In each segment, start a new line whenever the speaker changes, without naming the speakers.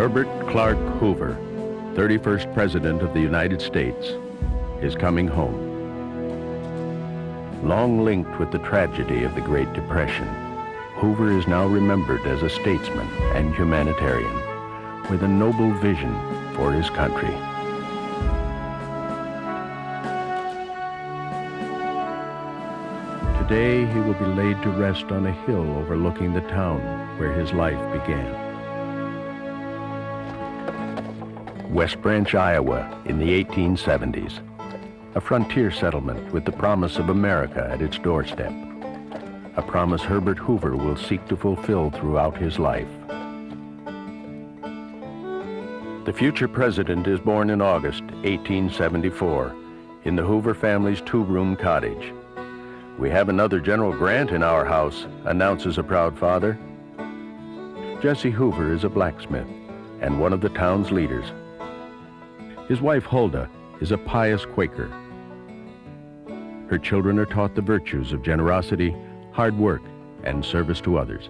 Herbert Clark Hoover, 31st President of the United States, is coming home. Long linked with the tragedy of the Great Depression, Hoover is now remembered as a statesman and humanitarian with a noble vision for his country. Today, he will be laid to rest on a hill overlooking the town where his life began. West Branch, Iowa, in the 1870s, a frontier settlement with the promise of America at its doorstep, a promise Herbert Hoover will seek to fulfill throughout his life. The future president is born in August 1874 in the Hoover family's two-room cottage. "We have another General Grant in our house," announces a proud father. Jesse Hoover is a blacksmith and one of the town's leaders. His wife, Huldah, is a pious Quaker. Her children are taught the virtues of generosity, hard work, and service to others.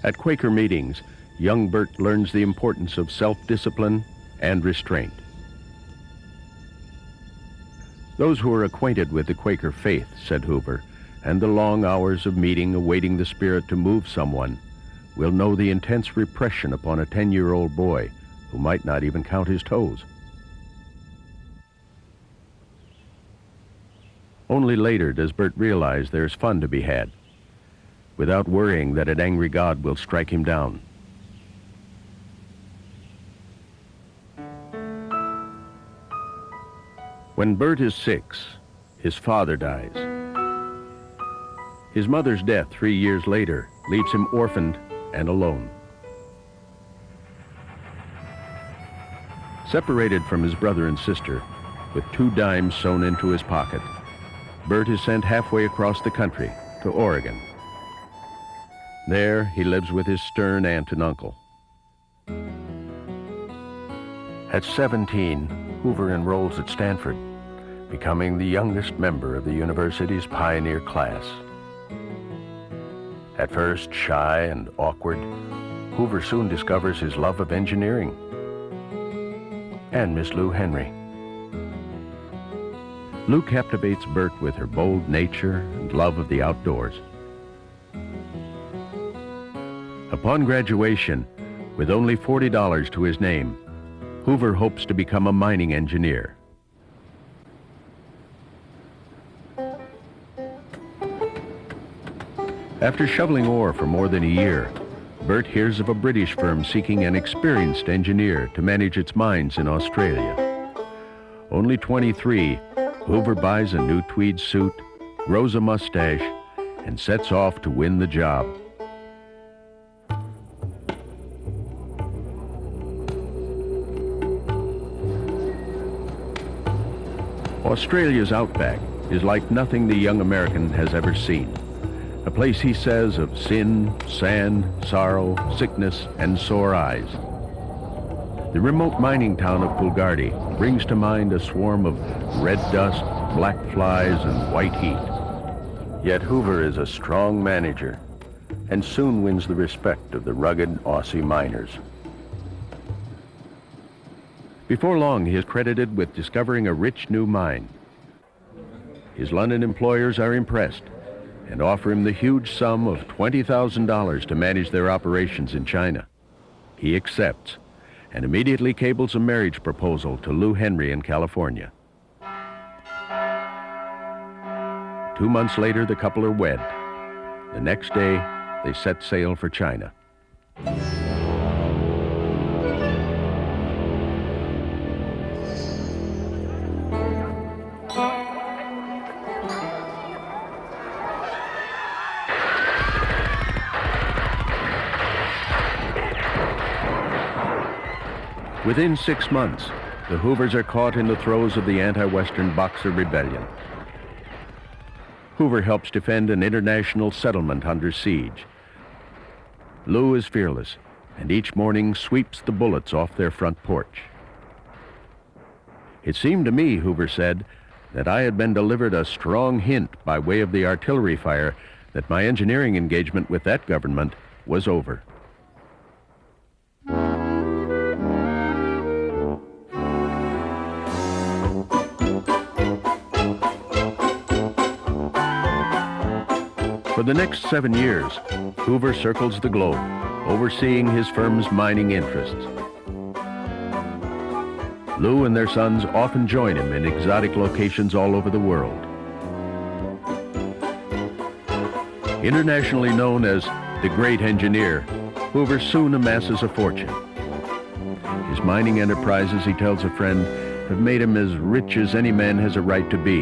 At Quaker meetings, young Bert learns the importance of self-discipline and restraint. "Those who are acquainted with the Quaker faith," said Hoover, "and the long hours of meeting awaiting the Spirit to move someone, will know the intense repression upon a 10-year-old boy who might not even count his toes." Only later does Bert realize there's fun to be had, without worrying that an angry God will strike him down. When Bert is 6, his father dies. His mother's death 3 years later leaves him orphaned and alone. Separated from his brother and sister, with 2 dimes sewn into his pocket, Bert is sent halfway across the country to Oregon. There, he lives with his stern aunt and uncle. At 17, Hoover enrolls at Stanford, becoming the youngest member of the university's pioneer class. At first shy and awkward, Hoover soon discovers his love of engineering and Miss Lou Henry. Lou captivates Bert with her bold nature and love of the outdoors. Upon graduation, with only $40 to his name, Hoover hopes to become a mining engineer. After shoveling ore for more than a year, Bert hears of a British firm seeking an experienced engineer to manage its mines in Australia. Only 23, Hoover buys a new tweed suit, grows a mustache, and sets off to win the job. Australia's outback is like nothing the young American has ever seen. A place, he says, of sin, sand, sorrow, sickness, and sore eyes. The remote mining town of Coolgardie brings to mind a swarm of red dust, black flies, and white heat. Yet Hoover is a strong manager and soon wins the respect of the rugged Aussie miners. Before long, he is credited with discovering a rich new mine. His London employers are impressed and offer him the huge sum of $20,000 to manage their operations in China. He accepts and immediately cables a marriage proposal to Lou Henry in California. 2 months later, the couple are wed. The next day, they set sail for China. Within 6 months, the Hoovers are caught in the throes of the anti-Western Boxer Rebellion. Hoover helps defend an international settlement under siege. Lou is fearless, and each morning sweeps the bullets off their front porch. "It seemed to me," Hoover said, "that I had been delivered a strong hint by way of the artillery fire that my engineering engagement with that government was over. For the next 7 years, Hoover circles the globe, overseeing his firm's mining interests. Lou and their sons often join him in exotic locations all over the world. Internationally known as the Great Engineer, Hoover soon amasses a fortune. His mining enterprises, he tells a friend, have made him as rich as any man has a right to be.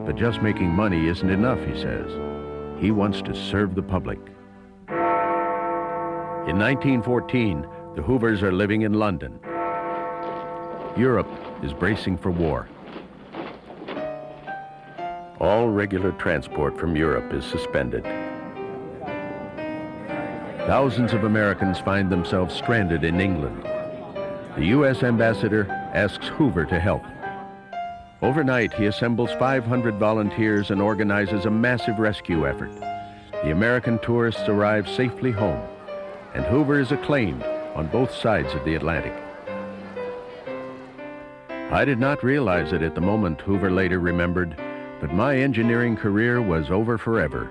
But just making money isn't enough, he says. He wants to serve the public. In 1914, the Hoovers are living in London. Europe is bracing for war. All regular transport from Europe is suspended. Thousands of Americans find themselves stranded in England. The U.S. ambassador asks Hoover to help. Overnight, he assembles 500 volunteers and organizes a massive rescue effort. The American tourists arrive safely home, and Hoover is acclaimed on both sides of the Atlantic. I did not realize it at the moment, Hoover later remembered, but my engineering career was over forever.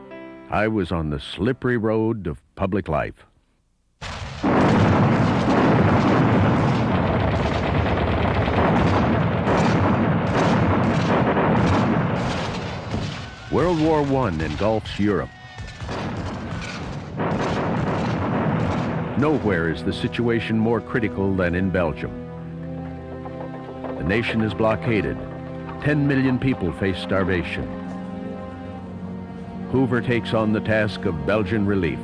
I was on the slippery road of public life. World War I engulfs Europe. Nowhere is the situation more critical than in Belgium. The nation is blockaded. 10 million people face starvation. Hoover takes on the task of Belgian relief.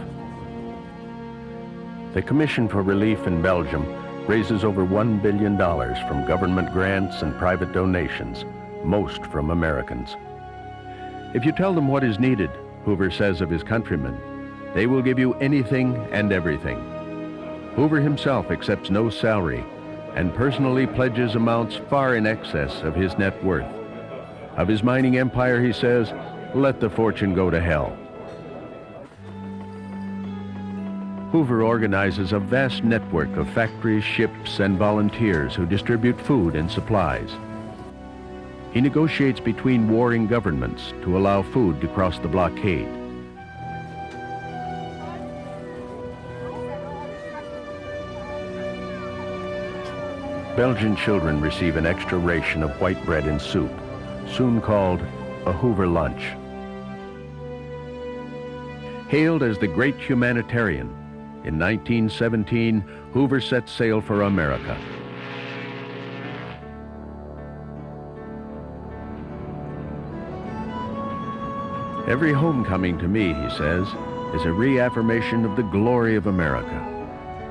The Commission for Relief in Belgium raises over $1 billion from government grants and private donations, most from Americans. If you tell them what is needed, Hoover says of his countrymen, they will give you anything and everything. Hoover himself accepts no salary and personally pledges amounts far in excess of his net worth. Of his mining empire, he says, let the fortune go to hell. Hoover organizes a vast network of factories, ships, and volunteers who distribute food and supplies. He negotiates between warring governments to allow food to cross the blockade. Belgian children receive an extra ration of white bread and soup, soon called a Hoover lunch. Hailed as the great humanitarian, in 1917, Hoover set sail for America. Every homecoming to me, he says, is a reaffirmation of the glory of America,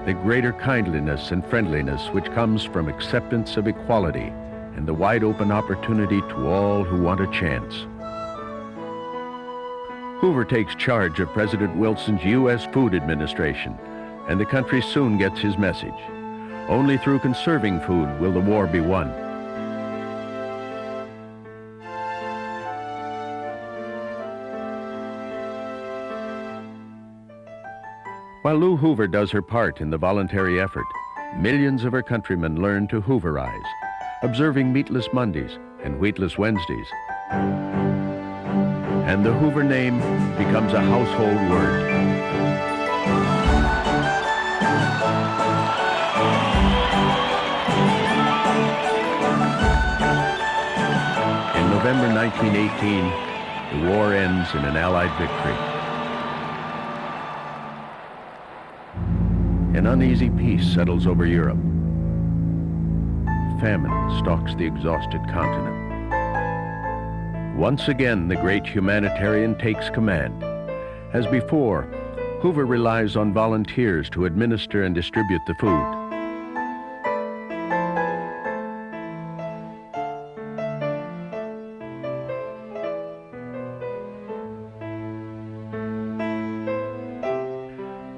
the greater kindliness and friendliness which comes from acceptance of equality and the wide open opportunity to all who want a chance. Hoover takes charge of President Wilson's U.S. Food Administration, and the country soon gets his message. Only through conserving food will the war be won. While Lou Hoover does her part in the voluntary effort, millions of her countrymen learn to Hooverize, observing meatless Mondays and wheatless Wednesdays. And the Hoover name becomes a household word. In November 1918, the war ends in an Allied victory. An uneasy peace settles over Europe. Famine stalks the exhausted continent. Once again, the great humanitarian takes command. As before, Hoover relies on volunteers to administer and distribute the food.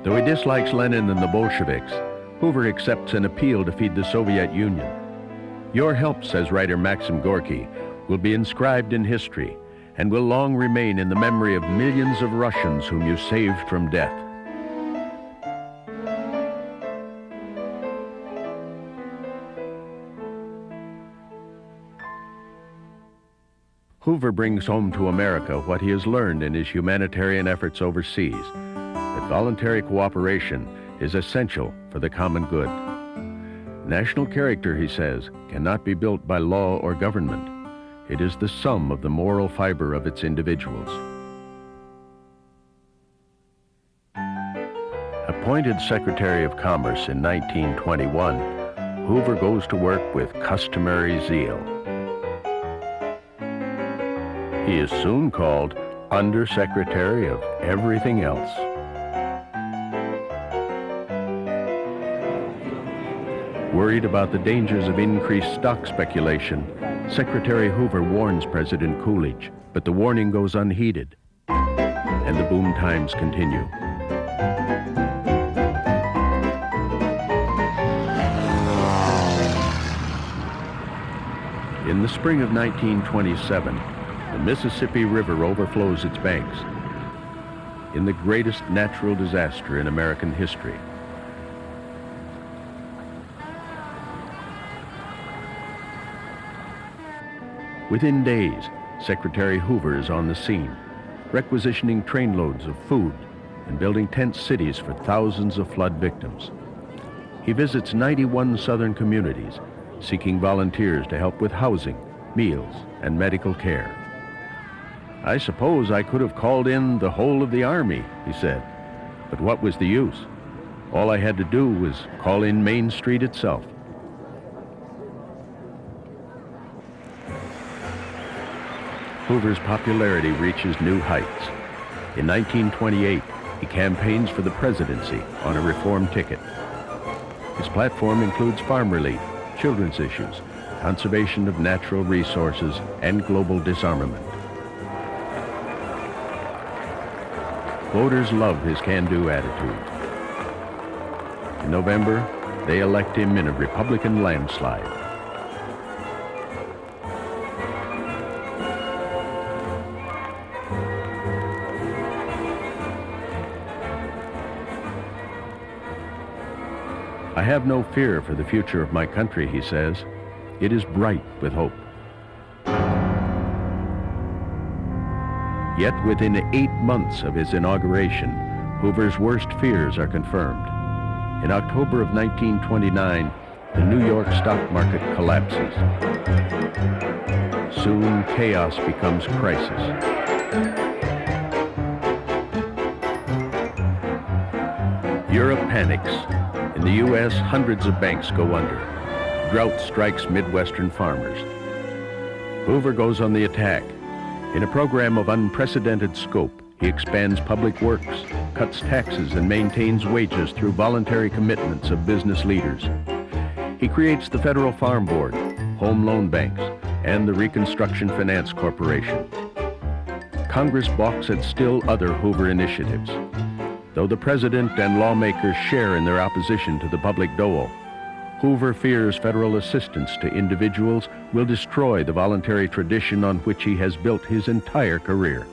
Though he dislikes Lenin and the Bolsheviks, Hoover accepts an appeal to feed the Soviet Union. Your help, says writer Maxim Gorky, will be inscribed in history and will long remain in the memory of millions of Russians whom you saved from death. Hoover brings home to America what he has learned in his humanitarian efforts overseas, that voluntary cooperation is essential for the common good. National character, he says, cannot be built by law or government. It is the sum of the moral fiber of its individuals. Appointed Secretary of Commerce in 1921, Hoover goes to work with customary zeal. He is soon called Undersecretary of Everything Else. Worried about the dangers of increased stock speculation, Secretary Hoover warns President Coolidge, but the warning goes unheeded, and the boom times continue. In the spring of 1927, the Mississippi River overflows its banks in the greatest natural disaster in American history. Within days, Secretary Hoover is on the scene, requisitioning trainloads of food and building tent cities for thousands of flood victims. He visits 91 southern communities, seeking volunteers to help with housing, meals, and medical care. "I suppose I could have called in the whole of the Army," he said, "but what was the use? All I had to do was call in Main Street itself." Hoover's popularity reaches new heights. In 1928, he campaigns for the presidency on a reform ticket. His platform includes farm relief, children's issues, conservation of natural resources, and global disarmament. Voters love his can-do attitude. In November, they elect him in a Republican landslide. "I have no fear for the future of my country," he says. "It is bright with hope." Yet within 8 months of his inauguration, Hoover's worst fears are confirmed. In October of 1929, the New York stock market collapses. Soon, chaos becomes crisis. Europe panics. In the U.S., hundreds of banks go under. Drought strikes Midwestern farmers. Hoover goes on the attack. In a program of unprecedented scope, he expands public works, cuts taxes, and maintains wages through voluntary commitments of business leaders. He creates the Federal Farm Board, home loan banks, and the Reconstruction Finance Corporation. Congress balks at still other Hoover initiatives. Though the president and lawmakers share in their opposition to the public dole, Hoover fears federal assistance to individuals will destroy the voluntary tradition on which he has built his entire career.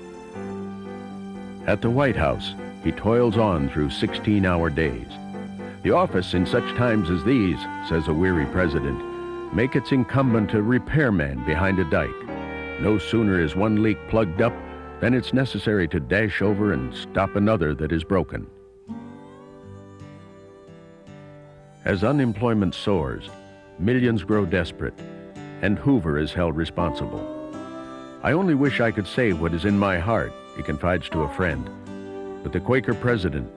At the White House, he toils on through 16-hour days. "The office in such times as these," says a weary president, "make its incumbent a repairman behind a dike. No sooner is one leak plugged up than it's necessary to dash over and stop another that is broken." As unemployment soars, millions grow desperate, and Hoover is held responsible. "I only wish I could say what is in my heart," he confides to a friend. But the Quaker president,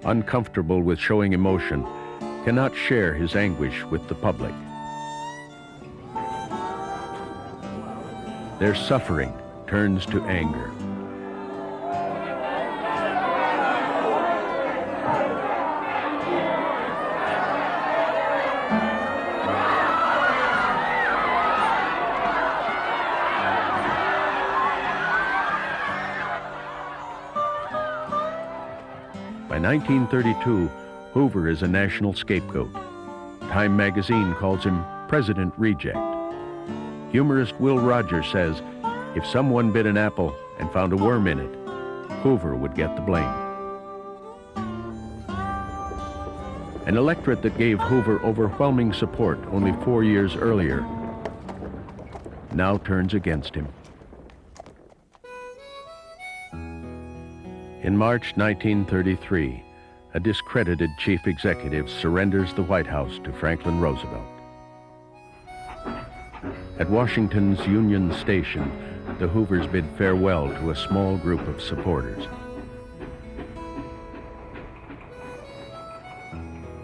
uncomfortable with showing emotion, cannot share his anguish with the public. Their suffering turns to anger. By 1932, Hoover is a national scapegoat. Time magazine calls him President Reject. Humorist Will Rogers says, if someone bit an apple and found a worm in it, Hoover would get the blame. An electorate that gave Hoover overwhelming support only 4 years earlier now turns against him. In March 1933, a discredited chief executive surrenders the White House to Franklin Roosevelt. At Washington's Union Station, the Hoovers bid farewell to a small group of supporters.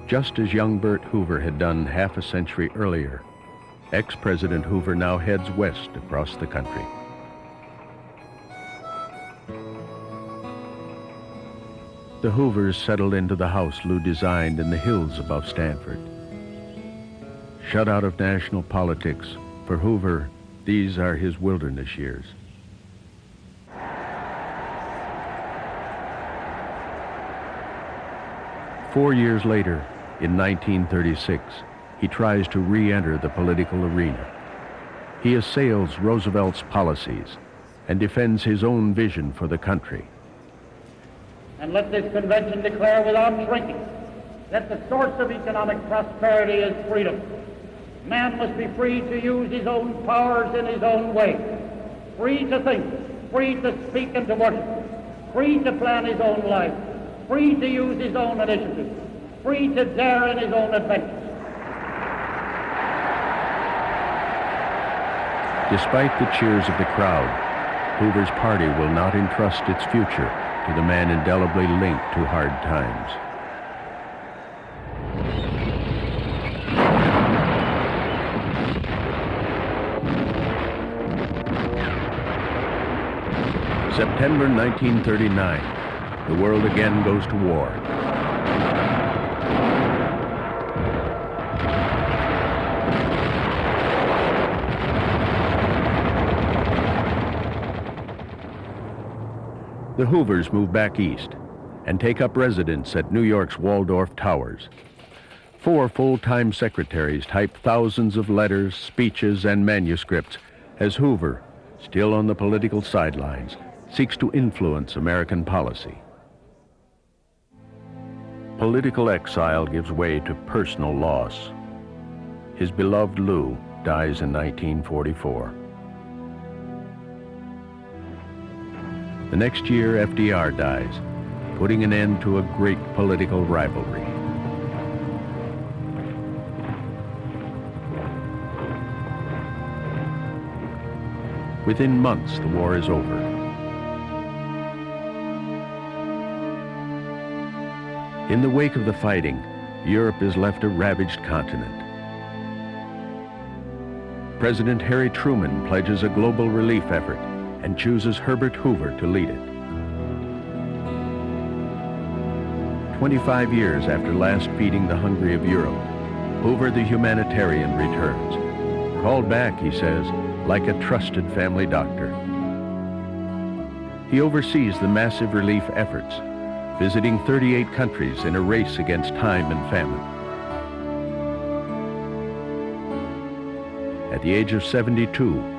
Just as young Bert Hoover had done half a century earlier, ex-President Hoover now heads west across the country. The Hoovers settled into the house Lou designed in the hills above Stanford. Shut out of national politics, for Hoover, these are his wilderness years. Four years later, in 1936, he tries to re-enter the political arena. He assails Roosevelt's policies and defends his own vision for the country.
And let this convention declare without shrinking that the source of economic prosperity is freedom. Man must be free to use his own powers in his own way, free to think, free to speak and to worship, free to plan his own life, free to use his own initiative, free to dare in his own adventures.
Despite the cheers of the crowd, Hoover's party will not entrust its future to the man indelibly linked to hard times. September 1939, the world again goes to war. The Hoovers move back east and take up residence at New York's Waldorf Towers. 4 full-time secretaries type thousands of letters, speeches, and manuscripts as Hoover, still on the political sidelines, seeks to influence American policy. Political exile gives way to personal loss. His beloved Lou dies in 1944. The next year, FDR dies, putting an end to a great political rivalry. Within months, the war is over. In the wake of the fighting, Europe is left a ravaged continent. President Harry Truman pledges a global relief effort and chooses Herbert Hoover to lead it. 25 years after last feeding the hungry of Europe, Hoover the humanitarian returns. Called back, he says, like a trusted family doctor. He oversees the massive relief efforts, visiting 38 countries in a race against time and famine. At the age of 72,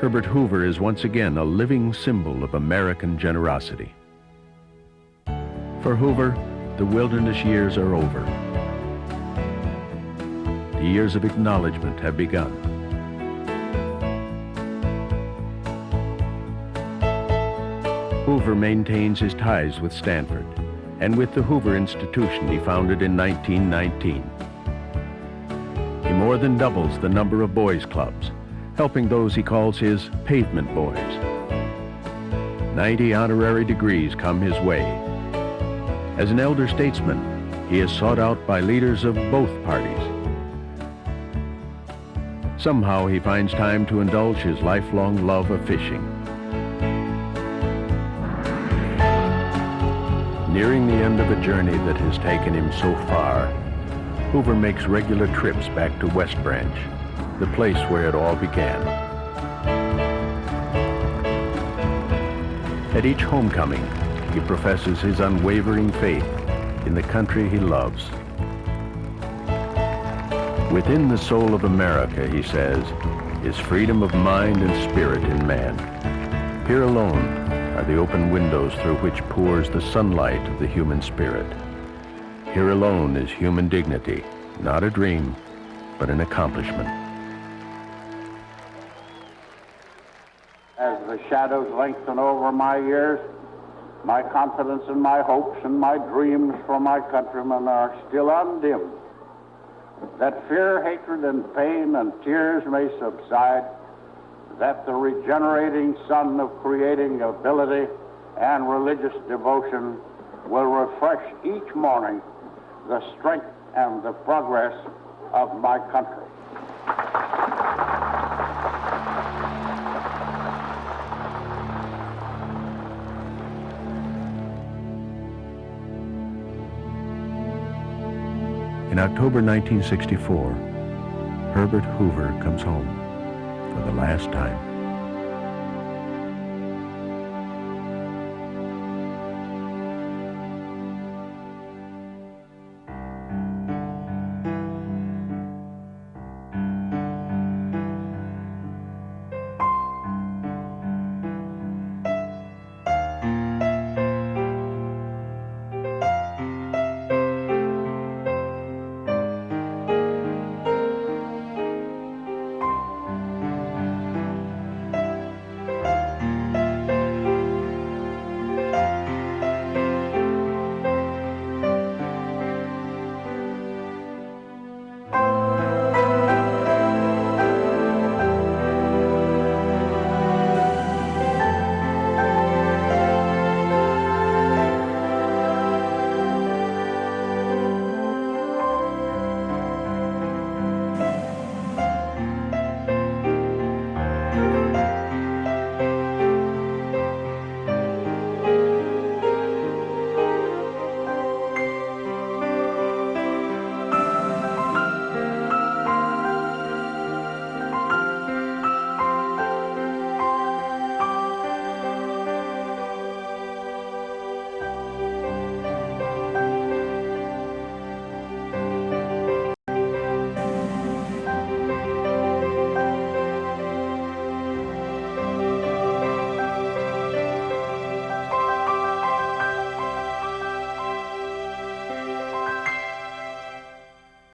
Herbert Hoover is once again a living symbol of American generosity. For Hoover, the wilderness years are over. The years of acknowledgement have begun. Hoover maintains his ties with Stanford and with the Hoover Institution he founded in 1919. He more than doubles the number of boys' clubs, helping those he calls his pavement boys. 90 honorary degrees come his way. As an elder statesman, he is sought out by leaders of both parties. Somehow he finds time to indulge his lifelong love of fishing. Nearing the end of a journey that has taken him so far, Hoover makes regular trips back to West Branch, the place where it all began. At each homecoming, he professes his unwavering faith in the country he loves. Within the soul of America, he says, is freedom of mind and spirit in man. Here alone are the open windows through which pours the sunlight of the human spirit. Here alone is human dignity, not a dream, but an accomplishment.
As the shadows lengthen over my years, My confidence and my hopes and my dreams for my countrymen are still undimmed. That fear, hatred, and pain and tears may subside, that the regenerating sun of creating ability and religious devotion will refresh each morning the strength and the progress of my country.
In October 1964, Herbert Hoover comes home for the last time.